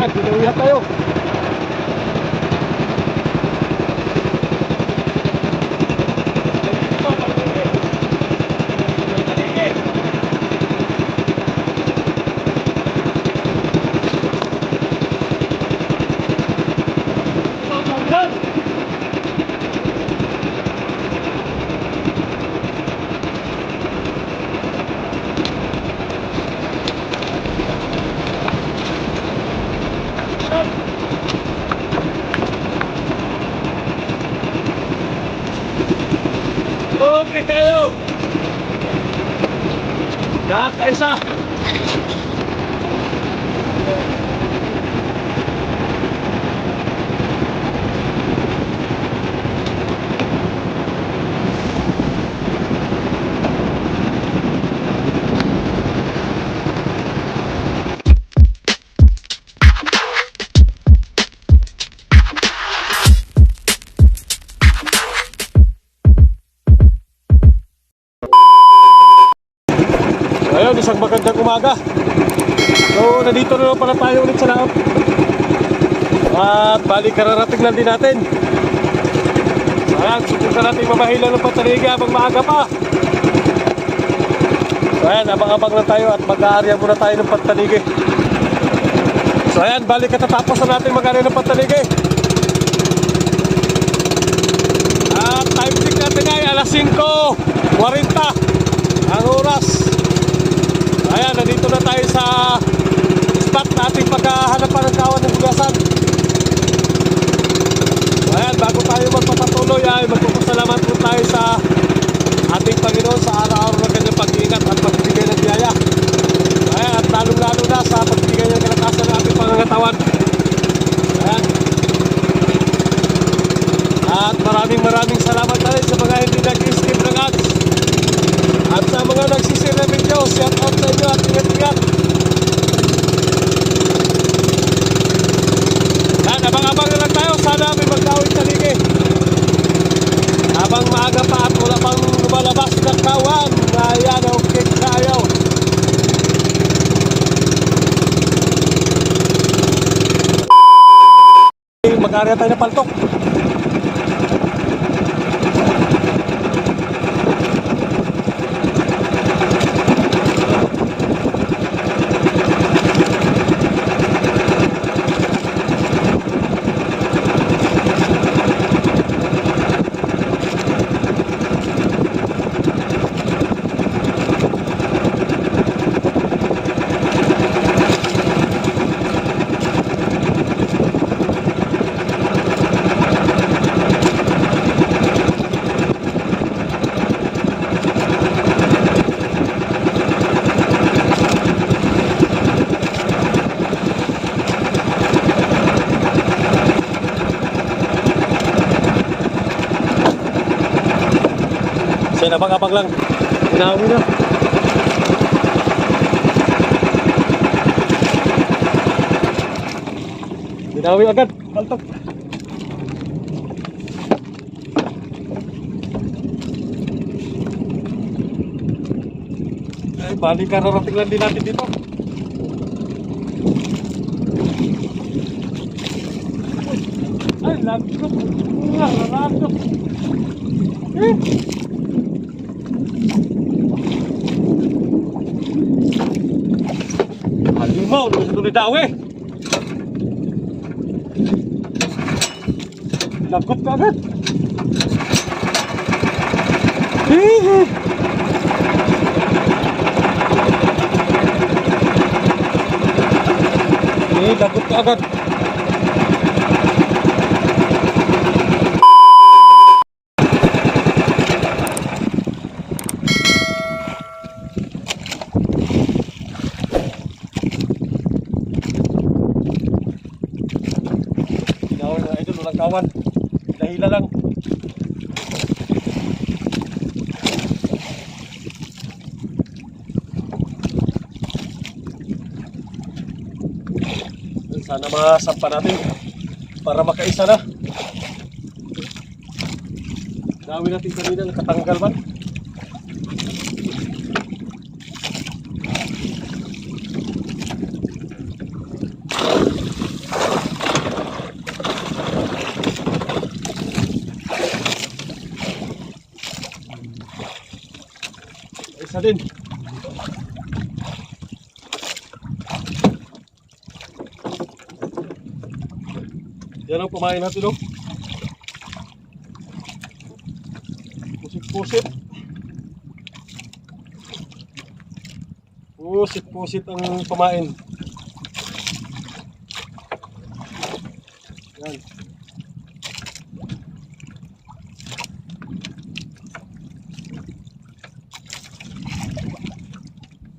Ayan, binuwihan tayo. Okay kayo! Nakakaisa! Ayun, isang magandang umaga. So, nandito na pala tayo ulit sa laot. At balik kararating lang din natin. Ayan, subukan natin mamahila ng Pantanigi habang maaga pa. So, ayan, abang-abang lang tayo at mag-aarya muna tayo ng Pantanigi. So, ayan, balik katatapos na natin mag-aarya ng Pantanigi. At time check natin ay alas 5:40 ang oras. Ayan, nandito na tayo sa spot na ating paghahanapan ng kawan ng bugasan. Ayan, bago tayo magpapatuloy ay magpapasalamat po tayo sa ating Panginoon sa araw-araw ng kanyang pag-iingat at pagbibigay ng biyaya. Ayan, at lalong-lalo na sa pagbibigay ng kalakasan ng ating pangangatawan. Ayan. At maraming salamat tayo sa mga hindi nag-skip ng ads. At sa mga nagsisir na video, shout out sa inyo at ingat-ingat. Yan, abang-abang na lang tayo. Sana may magkawin sa ligi. Habang maaga pa at wala pang lumalabas na kawan. Ayan, okay tayo. Mag-area tayo na paltok. Yan, abang-abang lang. Inawi na. Inawi agad. Paltok. Ay, balik kararating lang din natin dito. Ay, lagkot. Lagkot. Halimaw, tuloy daw eh. Lagot ka agad. Lagot ka agad. Kawan, hila lang. Sana masampa natin para makaisa na. Dami natin kanina nakatanggal man. din. Yan ang pamain natin, oh. Pusit-pusit. Pusit-pusit ang pamain. Yan.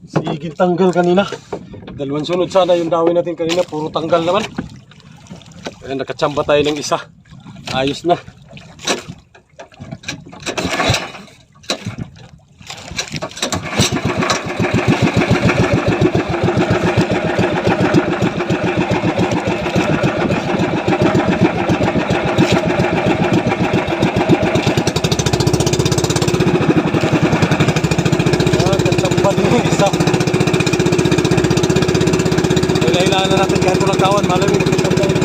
Siging tanggal kanina. Dalawang sunod sana yung dawin natin kanina. Puro tanggal naman. Kaya nakatsamba tayo ng isa. Ayos na. Nakatsamba din yung isa. Kailangan na natin kahit walang kawan. Malamig nakatsamba yun.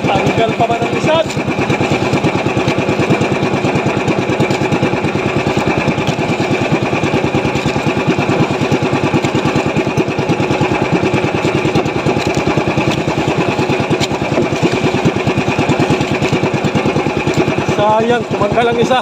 Tanggal pa ba ng isat? Sayang, tumanggal ang isa.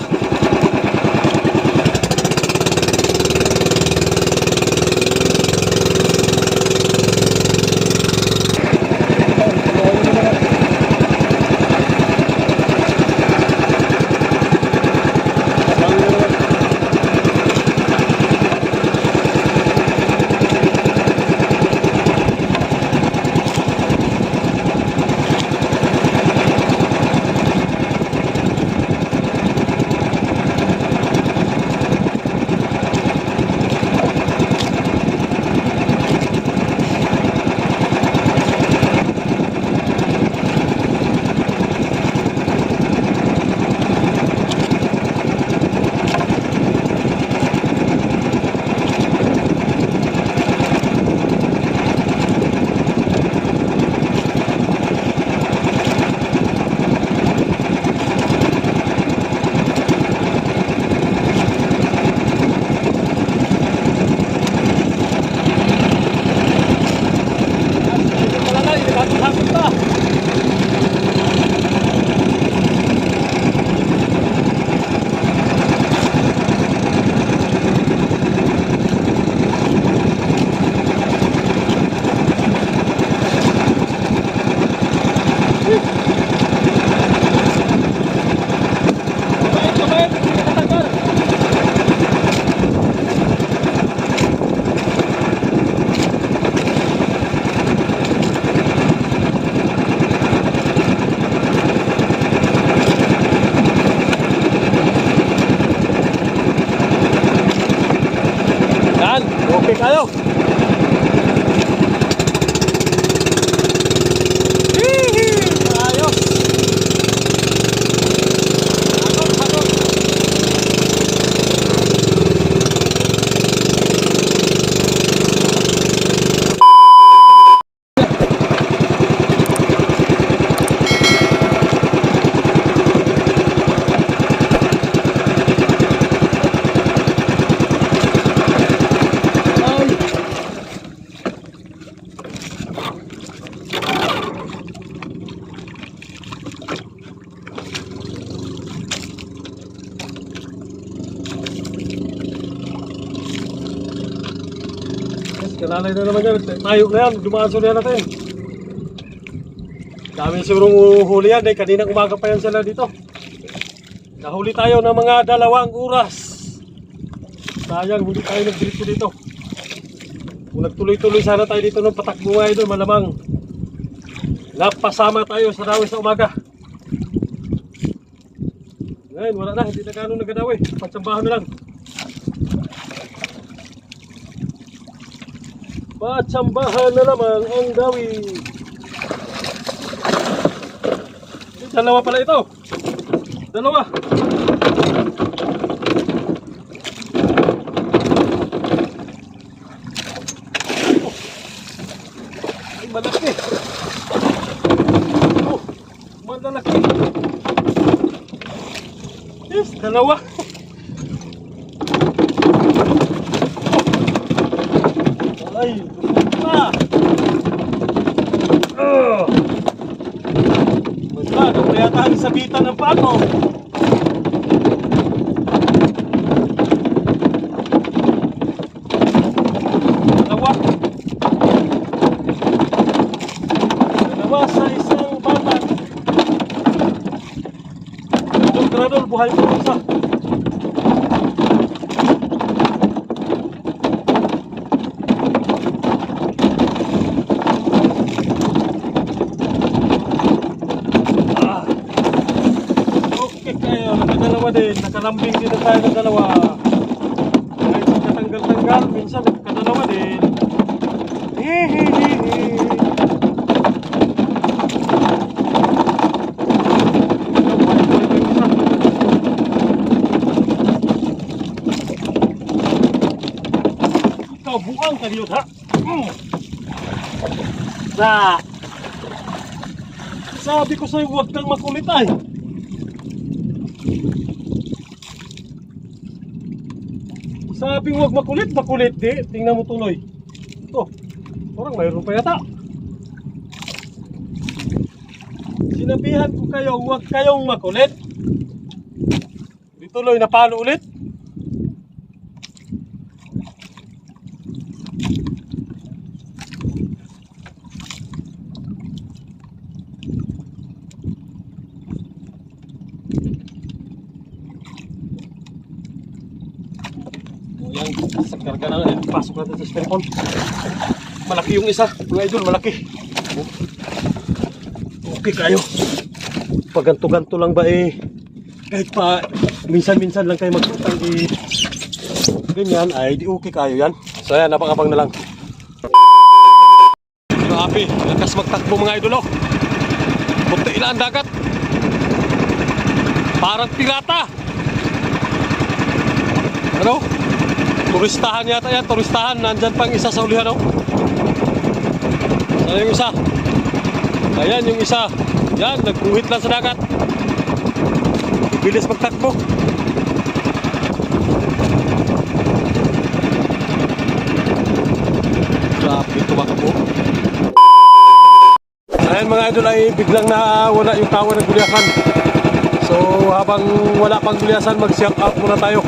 Nalalay na naman yan. Tayo na yan. Dumaan na natin. Dami sigurong huli yan. Kaninang umaga pa yan sila dito. Nahuli tayo ng mga 2 oras. Sayang, hindi tayo nagdiretso dito. Kung nagtuloy-tuloy sana tayo dito ng patakbo nga ito, malamang napasama tayo sa dawi sa umaga. Ngayon, wala na. Hindi na gano'ng nagadawi. Patsambahan na lang. Patsambahan na lamang ang dawi. Dalawa pala ito. Dalawa. Ay, malaki. Oh, malaki. Yes, dalawa. Ay, ah. Masyado, kaya tayo sabitan ng pato. Dalawa. Dalawa sa isang batang. Gradol, buhay ko isa. Nakalambing din tayo ng dalawa. Kahit katanggal-tanggal, minsan nakadalawa din. Ikaw buang kaniyot ha? Sabi ko sa'yo huwag kang makulit ay. Sabi huwag makulit, makulit di. Tingnan mo tuloy. Ito, parang mayroon pa yata. Sinabihan ko kayo, huwag kayong makulit. Di tuloy, napalo ulit. Karga na nga, pasok natin sa styrofoam. Malaki yung isa, mga idol, malaki. Okay kayo. Pag ganto-ganto lang ba eh, kahit pa minsan-minsan lang kayo magputang di ganyan, ay di okay kayo yan. So yan, napakabang na lang. Grabe, lakas magtakbo mga idol oh. Punti ilan ang dagat. Parang pirata. Ano? Turistahan yata yan, turistahan. Nandyan pang isa sa ulihan, oh. Saan yung isa? Ayan yung isa. Yan, nagbuhit lang sa dagat. Bilis magtakbo. Grabe, tumakbo. Ayan mga idol ay biglang nawala yung tawa ng gulyasan. So habang wala pang gulyasan, mag-shout out muna tayo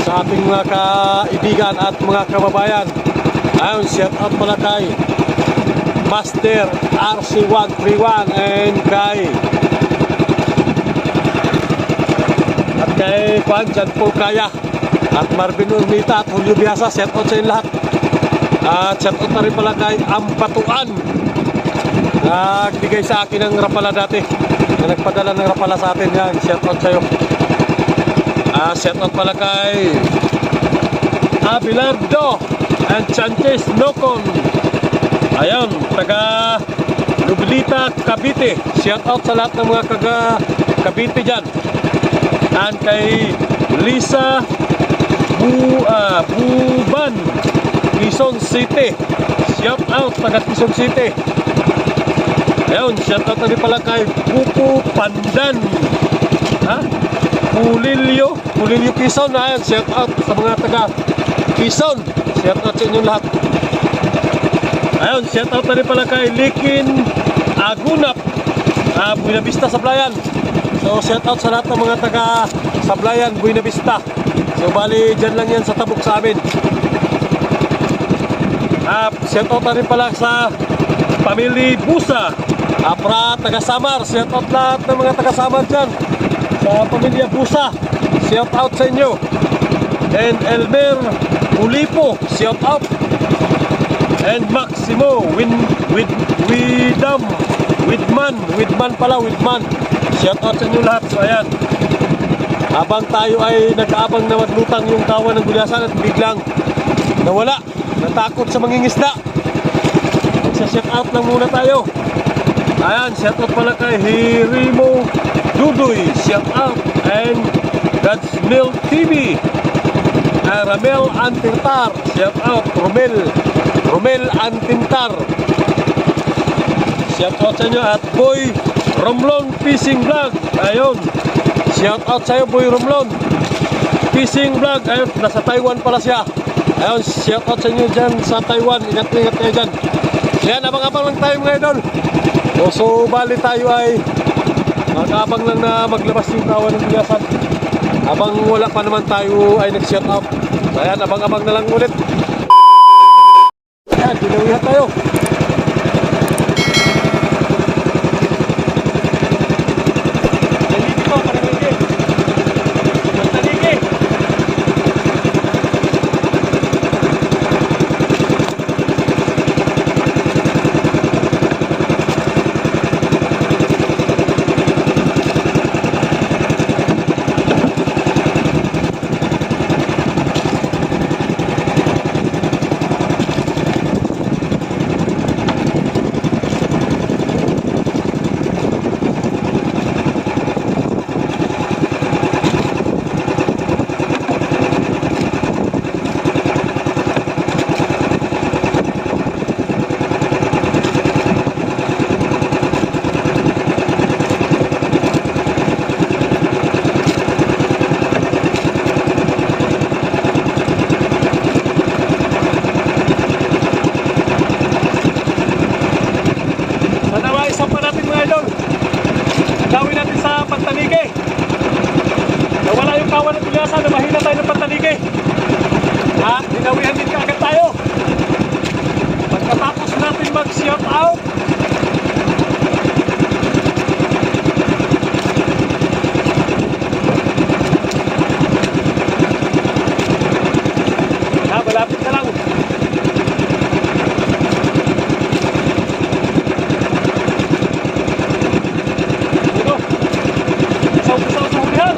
sa ating mga kaibigan at mga kababayan. Ayun, shout out pala kay Master RC131 and kay Juan Jan Paul Kaya at Marvin Urmita at Julio Biasa. Shout out sa inyo lahat. At shout out na rin pala kay Ampatuan, nagbigay sa akin ng rapala dati, na nagpadala ng rapala sa atin. Yan, shout out sa'yo. Shout out pala kay Abelardo and Sanchez Nocon. Ayun, taga Nubilita, Cavite. Shout out sa lahat ng mga taga Cavite dyan. And kay Lisa Buban, Quezon City. Shout out taga Quezon City. Ayun, shout out na rin pala kay Buko Pandan, Pulilio Quezon. Ayan, shout out sa mga taga Quezon. Shout out sa inyong lahat. Ayun, shout out na rin pala kay Likin Agunap, Buena Vista, Sablayan. So shout out sa lahat ng mga taga Sablayan, Buena Vista. So bali dyan lang yan sa tabok sa amin. Shout out na rin pala sa Family Busa. Para taga Samar, shout out lahat ng mga taga Samar dyan. Sa Pamilya Busa, shout out sa inyo. And Elmer Ulipo, shout out. And Maximo Widman pala, shout out sa inyo lahat. So ayan, habang tayo ay nag-aabang na madlutang yung kawan ng gulyasan at biglang nawala, natakot sa mangingisda, magsa-shout out lang muna tayo. Ayan, shout out pala kay Hirimo Dudoy, shout out. And God's Milk TV, Ramel Antintar, shout out. Romel Antintar, shout out sa inyo. At Boy Romlon Fishing Vlog, ayun, shout out sa iyo Boy Romlon Fishing Vlog. Ayun, nasa Taiwan pala siya. Ayun, shout out sa inyo dyan sa Taiwan. Ingat kayo dyan. Ayan, abang-abang lang tayo mga idol. So bali tayo ay mag-abang lang na maglabas yung kawan ng bigasan. Habang wala pa naman tayo ay nag-shout out. So ayan, abang-abang na lang ulit. Ayan, dinawihan tayo. Nawala yung kawan ng tulyasa na mahina tayo ng pantanigi. Dinawihan din kaagad tayo. Pagkatapos natin mag-shout out, malapit na lang. Isaw-isaw sa hulihan.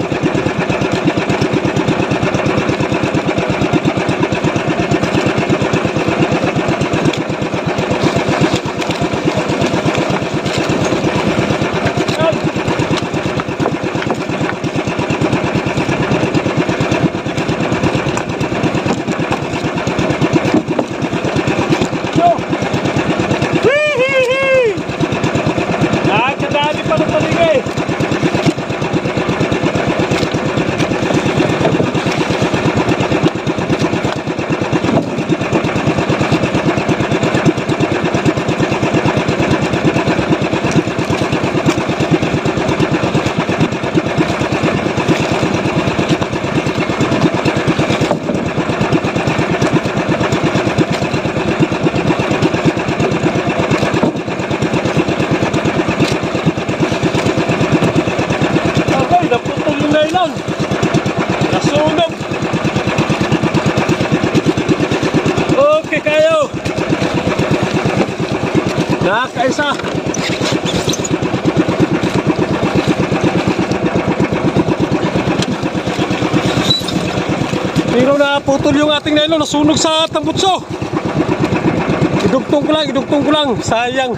Nasunog. Okay kayo. Nakakaisa. Pero naputol yung ating nylon, nasunog sa tambutso. Idugtong ko lang, sayang.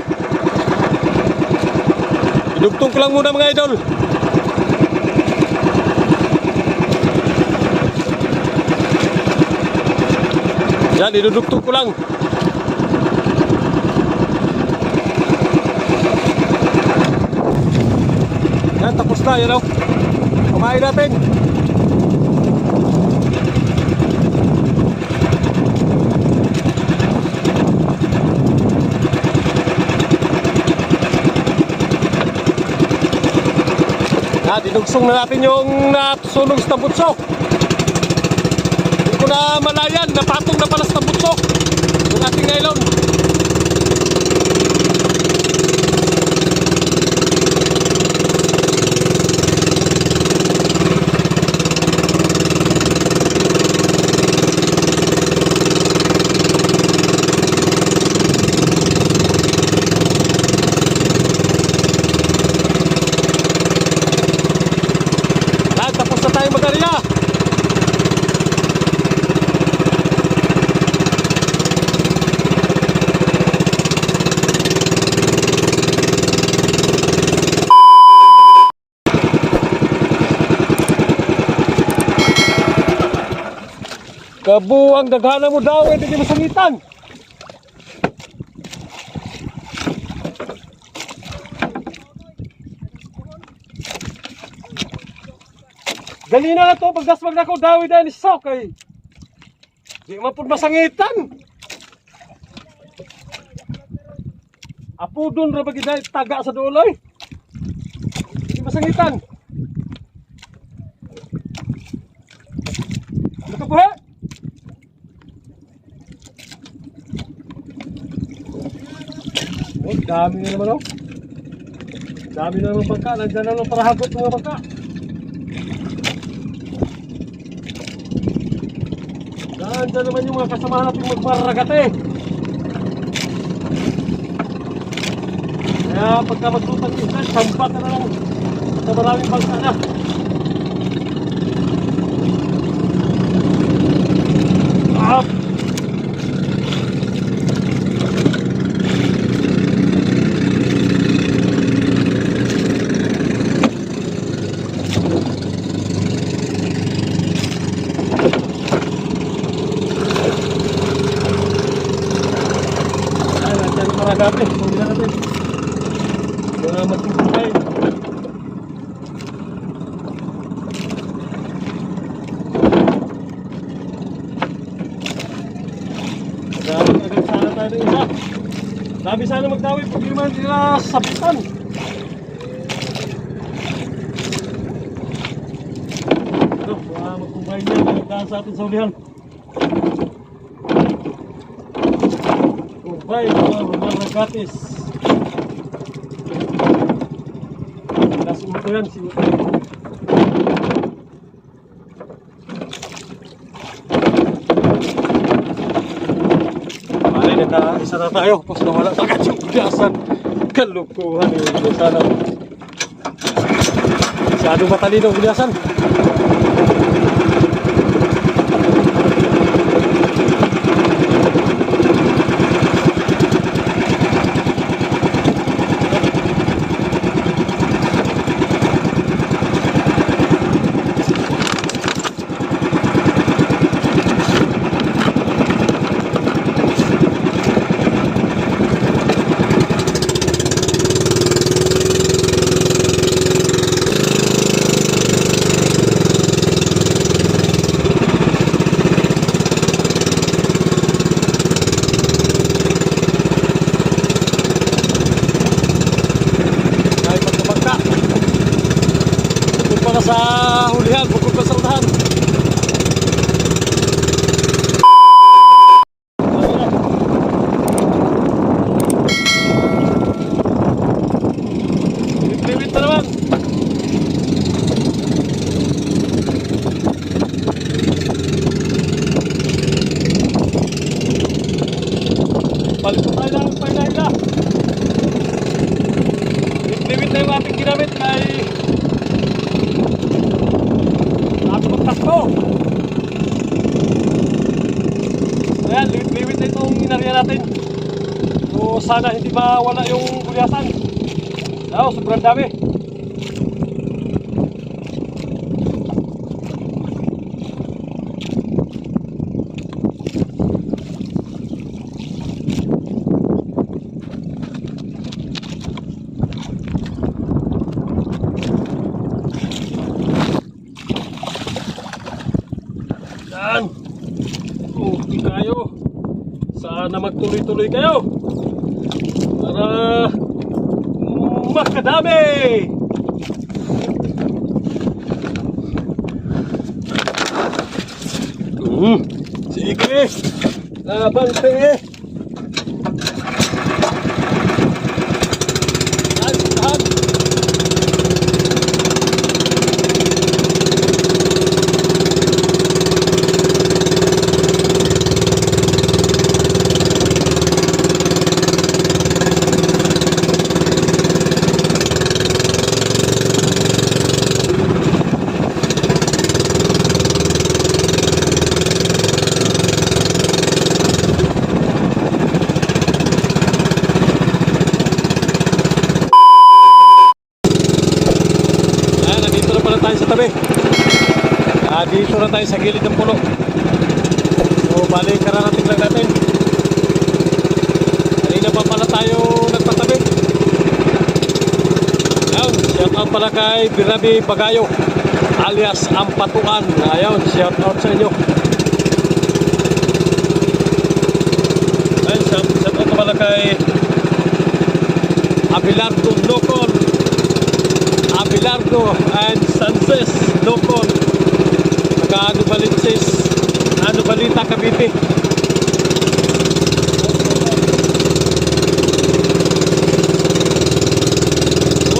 Idugtong ko lang muna mga idol. Yan, idudugtong ko lang. Yan, tapos na, yan o. Kumain natin. Yan, dinugsong na natin yung nasunog sa tambutso. Hindi ko na malayan, napatong na pala sa tambutso. ang ating nylon. Tapos na tayo mag-area. Kabuang daghana mo daw, hindi masangitan. Ganina na to, pagdaswag na ko, dawi dahil ni Sok ay. Di mapun masangitan. Apo dun ra bagi dahil taga sa duloy. Di masangitan. Nakabuha. Oh, dami na naman oh. Dami na naman bangka, nandiyan na naman para hagot mga bangka. Nandiyan naman yung mga kasama natin magbaragate. Kaya pagka magsultan isla, sampat na lang sa maraming bangka na. Up! Natin, hindi na natin. Mga magpupulay. Agad sana tayo ng isa. Sabi sana magdawi pag naman nila sabitan. Ito, mga magpupulay niya. Magdaan sa atin sa ulihan. Kumpay, mga ragatis. Nasuot ko yan, sinuot ko. Bale, naka-isa na tayo. Tapos nawala sa agad yung bigasan. Kalukuhan yung bigasan. Masyadong matalino ang bigasan. Sa hulihan, bukod pa sa unahan. Limit na naman. Palit tayo ng painahin na. Limit na yung ating ginamit kay magtakbo. Ayan, liwit na itong inarya natin. So sana hindi mawala yung gulyasan. Sobrang dami. Yan. Okay kayo. Sana magtuloy-tuloy kayo. Para makadami. Sige. Labang sige. tayo sa gilid ng puno. So, bali, kararating lang natin. Kanina pa pala tayo nagpatabi. Ayun, shout out pala kay Birabi Bagayo alias Ampatuan. Ayun, shout out sa inyo. Ayun, shout out pala kay Abelardo Locon, Abelardo and Sanchez Locon, taga Ano Balita, Cavite.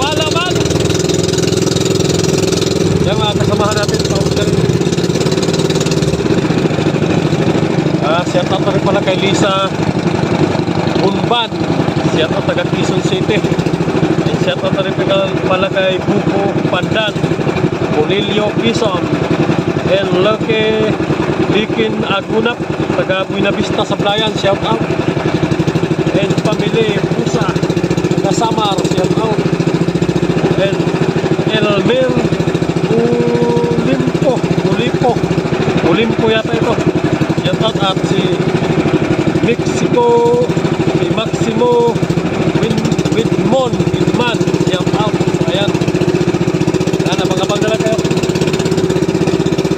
Wala man! Yan mga kasamahan natin sa Australia. Shout out na rin pala kay Lisa Unban. Shout out taga Quezon City. And shout out na rin pala kay Buko Pandan, Cornelio Quezon, and Lucky Likin Agunap, taga Buena Vista sa Blayan. Shout out. And family Pusa, taga Samar. Shout out. And Elmer Ulimpo yata ito. Shout out. At si Mexico, si Maximo Widman, shout out. Ayan. Ayan, abang-abang na lang kayo.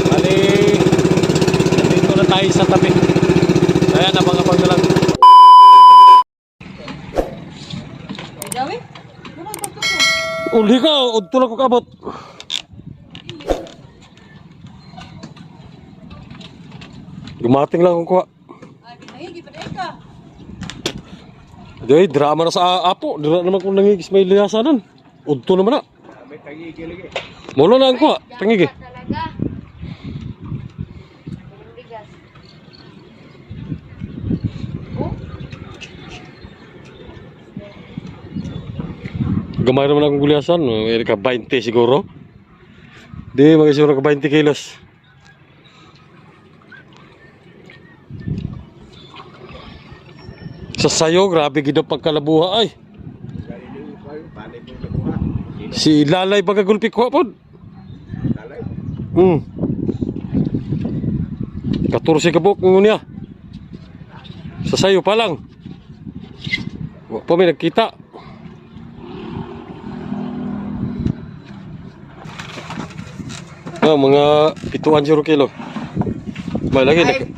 Bali, nandito na tayo sa tabi. Ayan, abang-abang na lang. Dawi? Ano ang pagkakas? Uli ka, udto lang ko kabot. Gumating lang akong kuha. Ay, pinahigi pa dahil ka. Day, drama na sa apo. Dira naman kung nangigis may liyasanan. Udto naman na. May tangigi lagi. Mulo na ang kuha. Tangigi. Talaga. Bigas. Gamay naman akong gulyasan. May ka 20 siguro. Di, magasiguro ka 20 kilos. Sa sayo, grabe gid ang pagkalabuha ay. Si Lalay pagkagulpi ko po. Lalay. 14 kabuk ngun niya. Sa sayo pa lang. Wa pa may nagkita. Mga 7 kilo. May lagi.